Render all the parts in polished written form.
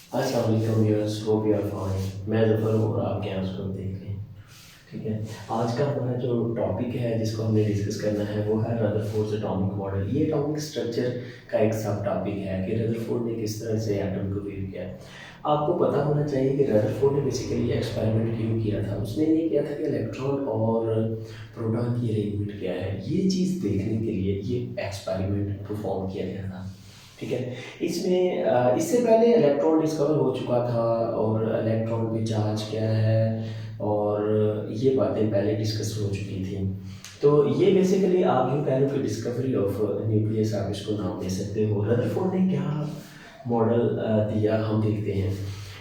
अस्सलाम वालेकुम viewers, hope you are fine. मैं ज़फ़र हूँ और आप क्या उसको देख रहे हैं। ठीक है, आज का हमारा जो टॉपिक है जिसको हमने डिस्कस करना है वो है रदरफोर्ड्स एटॉमिक मॉडल। ये एटॉमिक स्ट्रक्चर का एक सब टॉपिक है कि रदरफोर्ड ने किस तरह से एटम को व्यू किया है। आपको पता होना चाहिए कि रदरफोर्ड ने बेसिकली एक्सपेरिमेंट क्यों किया था। उसने ये किया था कि इलेक्ट्रॉन और प्रोटॉन की अरेंजमेंट क्या है, ये चीज़ देखने के लिए ये एक्सपेरिमेंट परफॉर्म किया गया था। ठीक है, इसमें इससे पहले इलेक्ट्रॉन डिस्कवर हो चुका था और इलेक्ट्रॉन पे चार्ज क्या है और ये बातें पहले डिस्कस हो चुकी थी। तो ये बेसिकली आप यूँ कह लो कि डिस्कवरी ऑफ न्यूक्लियस आप इसको नाम दे सकते हो। रदरफोर्ड ने क्या मॉडल दिया हम देखते हैं।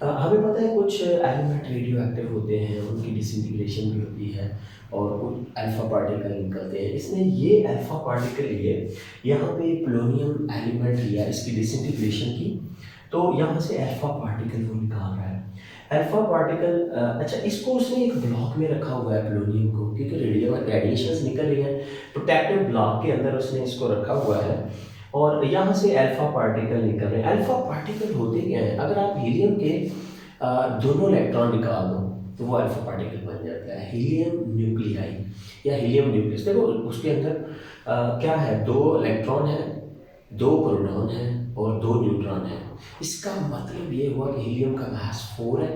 हमें पता है कुछ एलिमेंट रेडियो एक्टिव होते हैं, उनकी डिसइंटीग्रेशन भी होती है और कुछ अल्फा पार्टिकल निकलते हैं। इसने ये अल्फा पार्टिकल लिए, यहाँ पे पोलोनियम एलिमेंट लिया, इसकी डिसइंटीग्रेशन की, तो यहाँ से अल्फा पार्टिकल वो निकाल रहा है। अल्फा पार्टिकल अच्छा, इसको उसने एक ब्लॉक में रखा हुआ है पोलोनियम को, क्योंकि रेडिएशंस निकल रही हैं, प्रोटेक्टिव ब्लॉक के अंदर उसने इसको रखा हुआ है और यहाँ से अल्फा पार्टिकल निकल रहे हैं। अल्फा पार्टिकल होते क्या हैं, अगर आप हीलियम के दोनों इलेक्ट्रॉन निकाल दो तो वो अल्फा पार्टिकल बन जाता है, हीलियम न्यूक्लियाई या हीलियम न्यूक्लियस। देखो उसके अंदर क्या है, दो इलेक्ट्रॉन है, दो प्रोटॉन है और दो न्यूट्रॉन है। इसका मतलब ये हुआ कि हीलियम का मास 4 है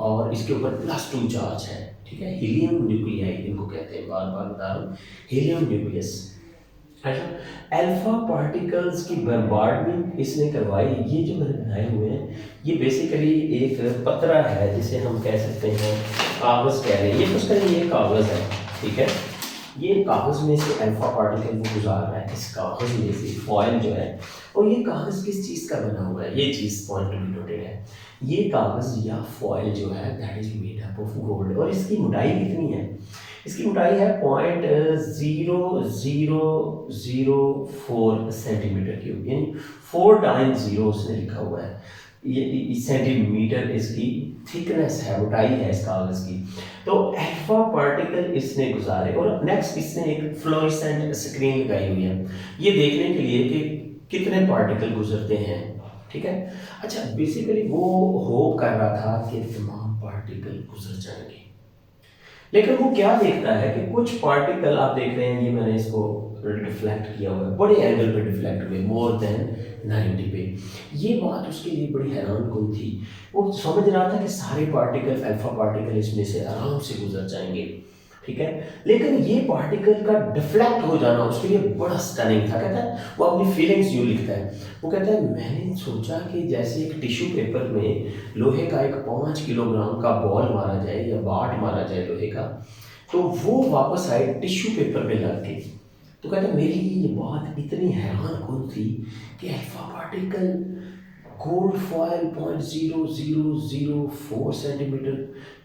और इसके ऊपर +2 चार्ज है। ठीक है, हीलियम न्यूक्लियाई इनको कहते हैं, बार बार बता रहा हूँ, हीलियम न्यूक्लियस। अच्छा, अल्फा पार्टिकल्स की बम्बार्डमेंट इसने करवाई। ये जो मैंने बनाए हुए हैं ये बेसिकली एक पतरा है जिसे हम कह सकते हैं कागज़ कह रहे हैं, ये कुछ करें, ये कागज़ है। ठीक है, ये कागज़ में से अल्फा पार्टिकल वो गुजार रहा है, इस कागज़ में से फॉयल जो है। और ये कागज़ किस चीज़ का बना हुआ है, ये चीज़ पॉइंट टू बी नोटेड है। ये कागज़ या फॉयल जो है that is made up of gold. और इसकी मोटाई कितनी है, इसकी मोटाई है 0.0004 सेंटीमीटर क्यूब, यानी 4 टाइम्स 0 उसने लिखा हुआ है। ये सेंटीमीटर इसकी थिकनेस है, मोटाई है इस कागज़ की। तो अल्फा पार्टिकल इसने गुजारे और नेक्स्ट इसने एक फ्लोरेसेंट स्क्रीन लगाई हुई है, ये देखने के लिए कि कितने पार्टिकल गुजरते हैं। ठीक है, अच्छा, बेसिकली वो होप कर रहा था कि तमाम पार्टिकल गुजर जाएंगे, लेकिन वो क्या देखता है कि कुछ पार्टिकल आप देख रहे हैं, ये मैंने इसको डिफ्लेक्ट किया हुआ है, बड़े एंगल पे डिफ्लेक्ट हुए, मोर देन 90 पे। ये बात उसके लिए बड़ी हैरान कुन थी। वो समझ रहा था कि सारे पार्टिकल, अल्फा पार्टिकल इसमें से आराम से गुजर जाएंगे। ठीक है, लेकिन ये पार्टिकल का डिफ्लेक्ट हो जाना उसके लिए बड़ा स्टनिंग था। कहता है, वो अपनी फीलिंग्स यूँ लिखता है, वो कहता है मैंने सोचा कि जैसे एक टिश्यू पेपर में लोहे का एक 5 किलोग्राम का बॉल मारा जाए या बाट मारा जाए लोहे का, तो वो वापस आए टिश्यू पेपर में लग के। तो कहता है मेरे लिए ये बात इतनी हैरान कुन थी कि alpha particle gold foil 0.0004 centimetre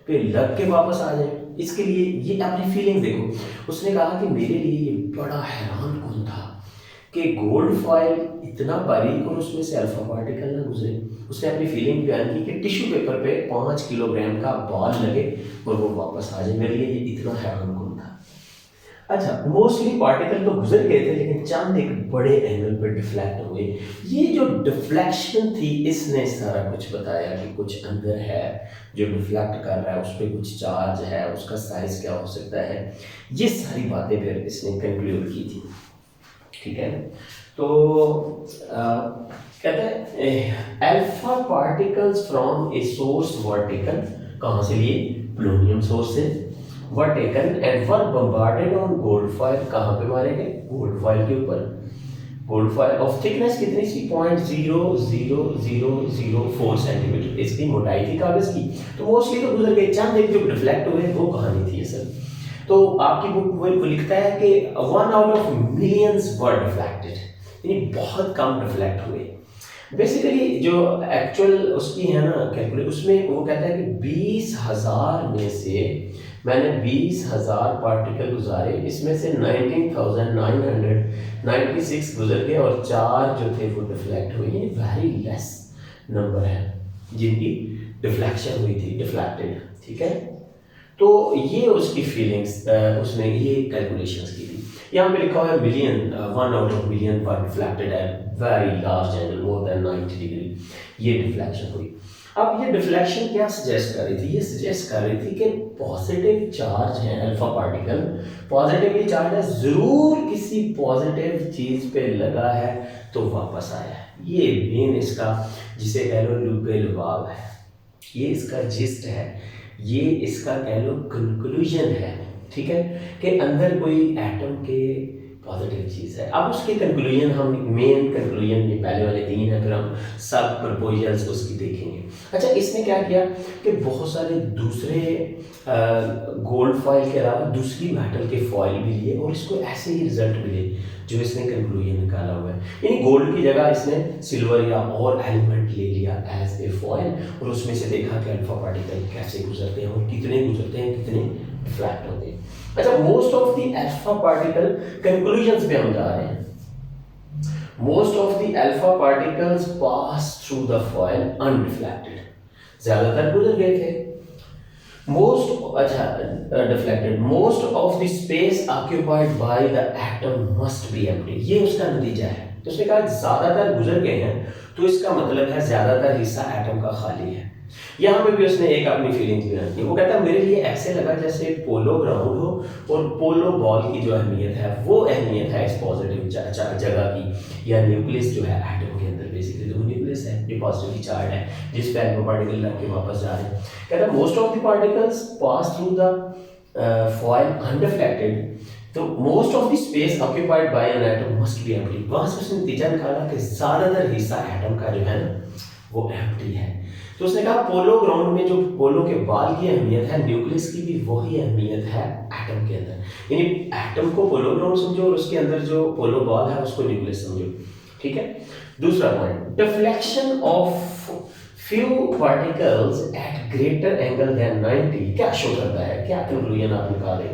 पे लग के वापस आ जाए। इसके लिए ये अपनी फीलिंग देखो, उसने कहा कि मेरे लिए ये बड़ा हैरान कुन था कि गोल्ड फॉयल इतना बारीक और उसमें से अल्फा पार्टिकल ना गुजरे। उसने अपनी फीलिंग बयान की कि टिश्यू पेपर पे 5 किलोग्राम का बॉल लगे और वो वापस आ जाए, मेरे लिए ये इतना हैरान कुन था। अच्छा, मोस्टली पार्टिकल तो गुजर गए थे लेकिन चंद एक बड़े एंगल पर डिफ्लेक्ट हुए। ये जो डिफ्लेक्शन थी इसने सारा कुछ बताया कि कुछ अंदर है जो डिफ्लेक्ट कर रहा है, उस पर कुछ चार्ज है, उसका साइज क्या हो सकता है, ये सारी बातें फिर इसने कंक्लूड की थी। ठीक है, तो कहता है alpha particles from a source were taken, कहाँ से लिए, पोलोनियम सोर्स से, were taken and were bombarded on gold foil, कहाँ पे मारे गए, गोल्ड फॉयल के ऊपर। गोल्ड फॉयल ऑफ थिकनेस कितनी सी, 0.0004 सेंटीमीटर इसकी मोटाई थी कागज की। तो मोस्टली तो गुजर गए, चंद एक जो डिफ्लेक्ट हुए वो कहानी थी असल। तो आपकी बुक वो लिखता है कि 1 out of millions were deflected, यानी बहुत कम डिफ्लेक्ट हुए। बेसिकली जो एक्चुअल उसकी है ना कैलकुलेट, उसमें वो कहता है कि 20,000 में से मैंने 20,000 पार्टिकल गुजारे, इसमें से 19,996 गुजर गए और 4 जो थे वो डिफ्लेक्ट हुए। ये वेरी लेस नंबर है जिनकी डिफ्लेक्शन हुई थी, डिफ्लेक्टेड। ठीक है, तो ये उसकी फीलिंग्स, उसने ये कैलकुलेशंस की थी। यहाँ पे लिखा हुआ है मिलियन, 1/1,000,000 पर deflected at very large angle more than 90 degree, ये डिफ्लेक्शन हुई। अब ये डिफ्लेक्शन क्या सजेस्ट कर रही थी? ये सजेस्ट कर रही थी कि पॉजिटिव चार्ज है, अल्फा पार्टिकल पॉजिटिवली चार्ज है, जरूर किसी पॉजिटिव चीज पे लगा है तो वापस आया है। ये मेन इसका, जिसे कह लो लूपे लुबाव है, ये इसका जिस्ट है, ये इसका कह लो कंक्लूजन है, ठीक है, कि अंदर कोई एटम के पॉजिटिव चीज़ है। अब उसके कंक्लूजन, हम मेन कंक्लूजन ये पहले वाले 3 है, फिर हम सब प्रपोजल्स उसकी देखेंगे। अच्छा, इसने क्या किया कि बहुत सारे दूसरे गोल्ड फॉइल के अलावा दूसरी मेटल के फॉइल भी लिए और इसको ऐसे ही रिजल्ट मिले जो इसने कंक्लूजन निकाला हुआ है। यानी गोल्ड की जगह इसने सिल्वर या और एलिमेंट ले लिया एज ए फॉइल और उसमें से देखा कि अल्फा पार्टिकल कैसे गुजरते हैं और कितने गुजरते हैं, कितने डिफ्लेक्ट होते हैं। अच्छा, most of the alpha particle, conclusions पे हम जा रहे हैं। Most of the alpha particles pass through the foil undeflected, ज्यादातर गुजर गए थे। Deflected, most of the space occupied by the atom must be empty, ये उसका नतीजा है। तो उसने कहा ज्यादातर गुजर गए हैं, तो इसका मतलब है ज्यादातर हिस्सा एटम का खाली है। यहाँ पे भी उसने एक अपनी फीलिंग्स भी रखी। वो कहता है मेरे लिए ऐसे लगा जैसे पोलो ग्राउंड हो और पोलो बॉल की जो अहमियत है वो अहमियत है इस पॉजिटिव जगह की, या न्यूक्लियस जो है एटम के अंदर, बेसिकली तो न्यूक्लियस है जो पॉजिटिवली चार्ज है, जिस पे अल्फा पार्टिकल रख के वापस जा रहे हैं। कहता है most of the particles pass through the foil undeflected, तो most of the space occupied by an atom must be empty. वहां से उसने नतीजा निकाला कि ज्यादातर हिस्सा एटम का जो है ना वो एम्प्टी है। तो उसने कहा पोलो ग्राउंड में जो पोलो के बाल की अहमियत है, न्यूक्लियस की भी वही अहमियत है एटम के अंदर। यानी एटम को पोलो ग्राउंड समझो और उसके अंदर जो पोलो बॉल है उसको न्यूक्लियस समझो, ठीक है। दूसरा point, deflection of few particles at greater angle than 90 क्या शो करता है, क्या कंक्लूजन आप निकालें?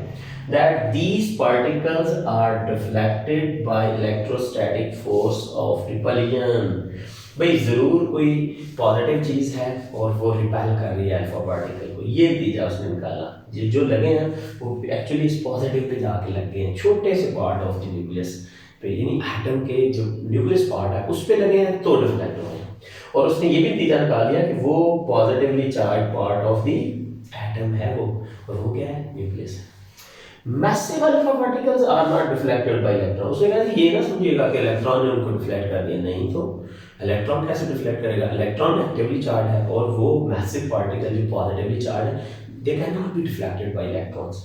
that these particles are deflected by electrostatic force of repulsion। भाई जरूर कोई पॉजिटिव चीज है और वो रिपेल कर रही है अल्फा पार्टिकल को, ये नतीजा उसने निकाला। ये जो लगे हैं वो एक्चुअली इस पॉजिटिव पे जाके लग गए हैं, छोटे से पार्ट ऑफ द न्यूक्लियस पे, यानी एटम के जो न्यूक्लियस पार्ट है उस पे लगे हैं तो डिफ्लेक्ट हो गए। और उसने ये भी नतीजा निकाल लिया कि वो positively charge part of the atom है वो, और वो क्या है, न्यूक्लियस है। Massive alpha particles are not deflected by electron. उसने कहा ये ना समझिएगा कि इलेक्ट्रॉन ने उनको डिफ्लेक्ट कर दिया, नहीं, तो इलेक्ट्रॉन कैसे डिफ्लेक्ट करेगा? इलेक्ट्रॉन एक्टिवली चार्ज है और वो मैसिव पार्टिकल जो पॉजिटिवली चार्ज है, they can not be deflected by electrons.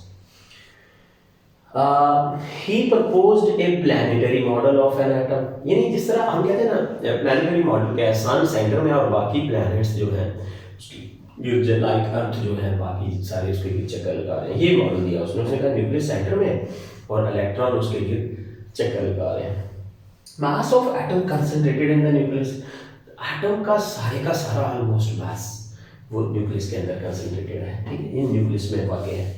He proposed A planetary model of an atom, यानी जिस तरह हम कहते हैं ना प्लैनेटरी मॉडल क्या है, सन सेंटर में और बाकी प्लैनेट्स जो हैं उसकी लाइक अर्थ जो है बाकी सारे उसके गिर्द चक्कर लगा रहे हैं, ये मॉडल दिया उसने। उसने कहा न्यूक्लियस सेंटर में और इलेक्ट्रॉन उसके गिर्द चक्कर लगा रहे हैं। Mass of atom concentrated in the nucleus, atom का सारा ऑलमोस्ट मास वो न्यूक्लियस के अंदर कंसंट्रेटेड है, ठीक है, इन न्यूक्लियस में वाक़ है।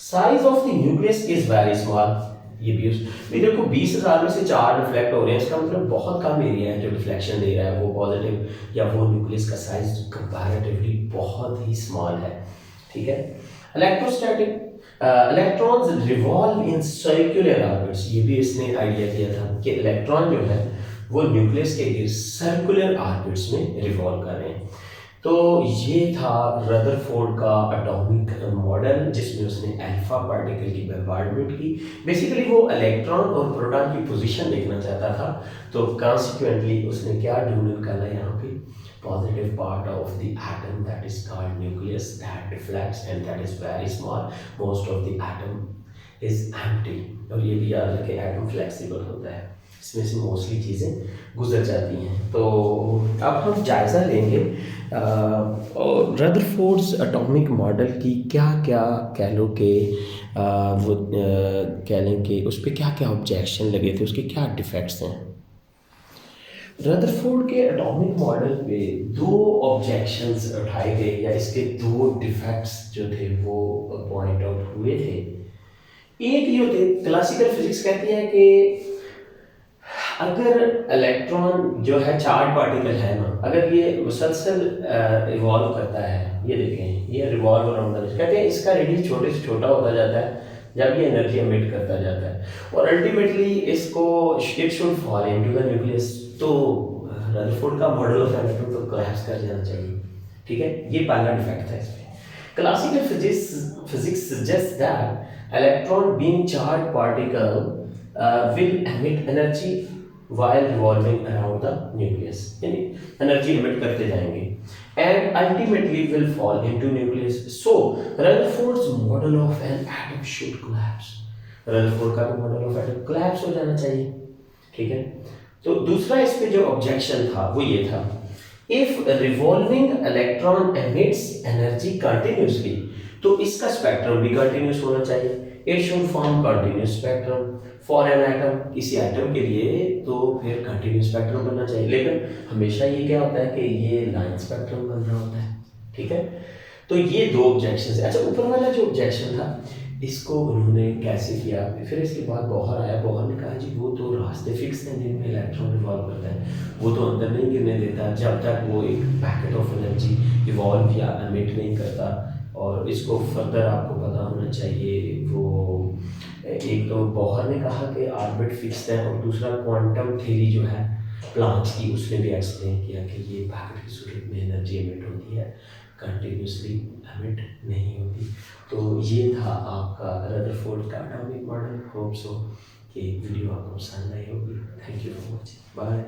Size of the nucleus is very small, ये भी देखो 20,000 में से 4 डिफ्लेक्ट हो रहे हैं, इसका मतलब बहुत कम एरिया है जो डिफ्लेक्शन दे रहा है, वो पॉजिटिव या वो न्यूक्लियस का साइज कंपैरेटिवली बहुत ही स्मॉल है, ठीक है। Electrostatic, electrons revolve in circular orbits, ये भी इसने आइडिया दिया था कि इलेक्ट्रॉन जो है वो न्यूक्लियस के गिर्द सर्कुलर ऑर्बिट्स में रिवॉल्व कर रहे हैं। तो ये था रदरफोर्ड का एटॉमिक मॉडल, जिसमें उसने अल्फा पार्टिकल की बम्बार्डमेंट की। बेसिकली वो इलेक्ट्रॉन और प्रोटॉन की पोजीशन देखना चाहता था, तो कॉन्सिक्वेंटली उसने क्या ढूंढ निकाला यहाँ पे, positive part of the atom that is called nucleus that deflects and that is very small, most of the atom is empty. और ये भी याद रखें एटम फ्लेक्सिबल होता है, इसमें से मोस्टली चीज़ें गुजर जाती हैं। तो अब हम जायज़ा लेंगे रदरफोर्ड्स एटॉमिक मॉडल की क्या क्या कह लो कि वो कह लें कि उस पर क्या क्या ऑब्जेक्शन लगे थे, उसके क्या डिफेक्ट्स हैं। रदरफोर्ड के एटॉमिक मॉडल पे 2 ऑब्जेक्शंस उठाए गए या इसके 2 डिफेक्ट्स जो थे वो पॉइंट आउट हुए थे। एक ये होते, क्लासिकल फिजिक्स कहती है कि अगर इलेक्ट्रॉन जो है चार्ज पार्टिकल है ना, अगर ये मुसलसल रिवॉल्व करता है, ये देखें ये रिवॉल्व अराउंड द, कहते हैं इसका रेडियस छोटे से छोटा होता जाता है, जब ये एनर्जी एमिट करता जाता है, और अल्टीमेटली इसको it should fall into the nucleus. तो रदरफोर्ड का मॉडल ऑफ एटम तो कोलैप्स कर जाना चाहिए, ठीक है। ये पहला डिफेक्ट था इसमें। Classical physics suggest that electron being charge particle will emit energy while revolving around the nucleus, यानी एनर्जी एमिट करते जाएंगे and ultimately will fall into nucleus. So Rutherford's model of an atom should collapse. Rutherford का model of atom collapse हो जाना चाहिए, ठीक है। तो दूसरा इस पे जो ऑब्जेक्शन था वो ये था, if revolving electron emits energy continuously, तो इसका स्पेक्ट्रम भी कंटिन्यूस होना चाहिए। It should form continuous spectrum for an atom, किसी एटम के लिए तो फिर कंटिन्यूस स्पेक्ट्रम बनना चाहिए, लेकिन हमेशा ये क्या होता है कि ये लाइन स्पेक्ट्रम बन रहा होता है, ठीक है। तो ये दो ऑब्जेक्शन है। अच्छा, ऊपर वाला जो ऑब्जेक्शन था इसको उन्होंने कैसे किया, फिर इसके बाद बोहर आया। बोहर ने कहा जी वो तो रास्ते फिक्स हैं जिनमें इलेक्ट्रॉन रिवॉल्व करता है, वो तो अंदर नहीं गिरने देता जब तक वो एक पैकेट ऑफ एनर्जी इवॉल्व या एमिट नहीं करता। और इसको फर्दर आपको पता होना चाहिए, वो एक तो बोहर ने कहा कि ऑर्बिट फिक्स्ड है, और दूसरा क्वांटम थ्योरी जो है प्लांक्स की, उसने भी एक्सप्लेन किया कि ये पैकेट की सूरत में एनर्जी एमिट होती है, कंटिन्यूसली एमिट नहीं होती। तो ये था आपका रदरफोर्ड का एटॉमिक मॉडल। होप सो कि वीडियो आपको पसंद आई होगी। Thank you for watching, bye.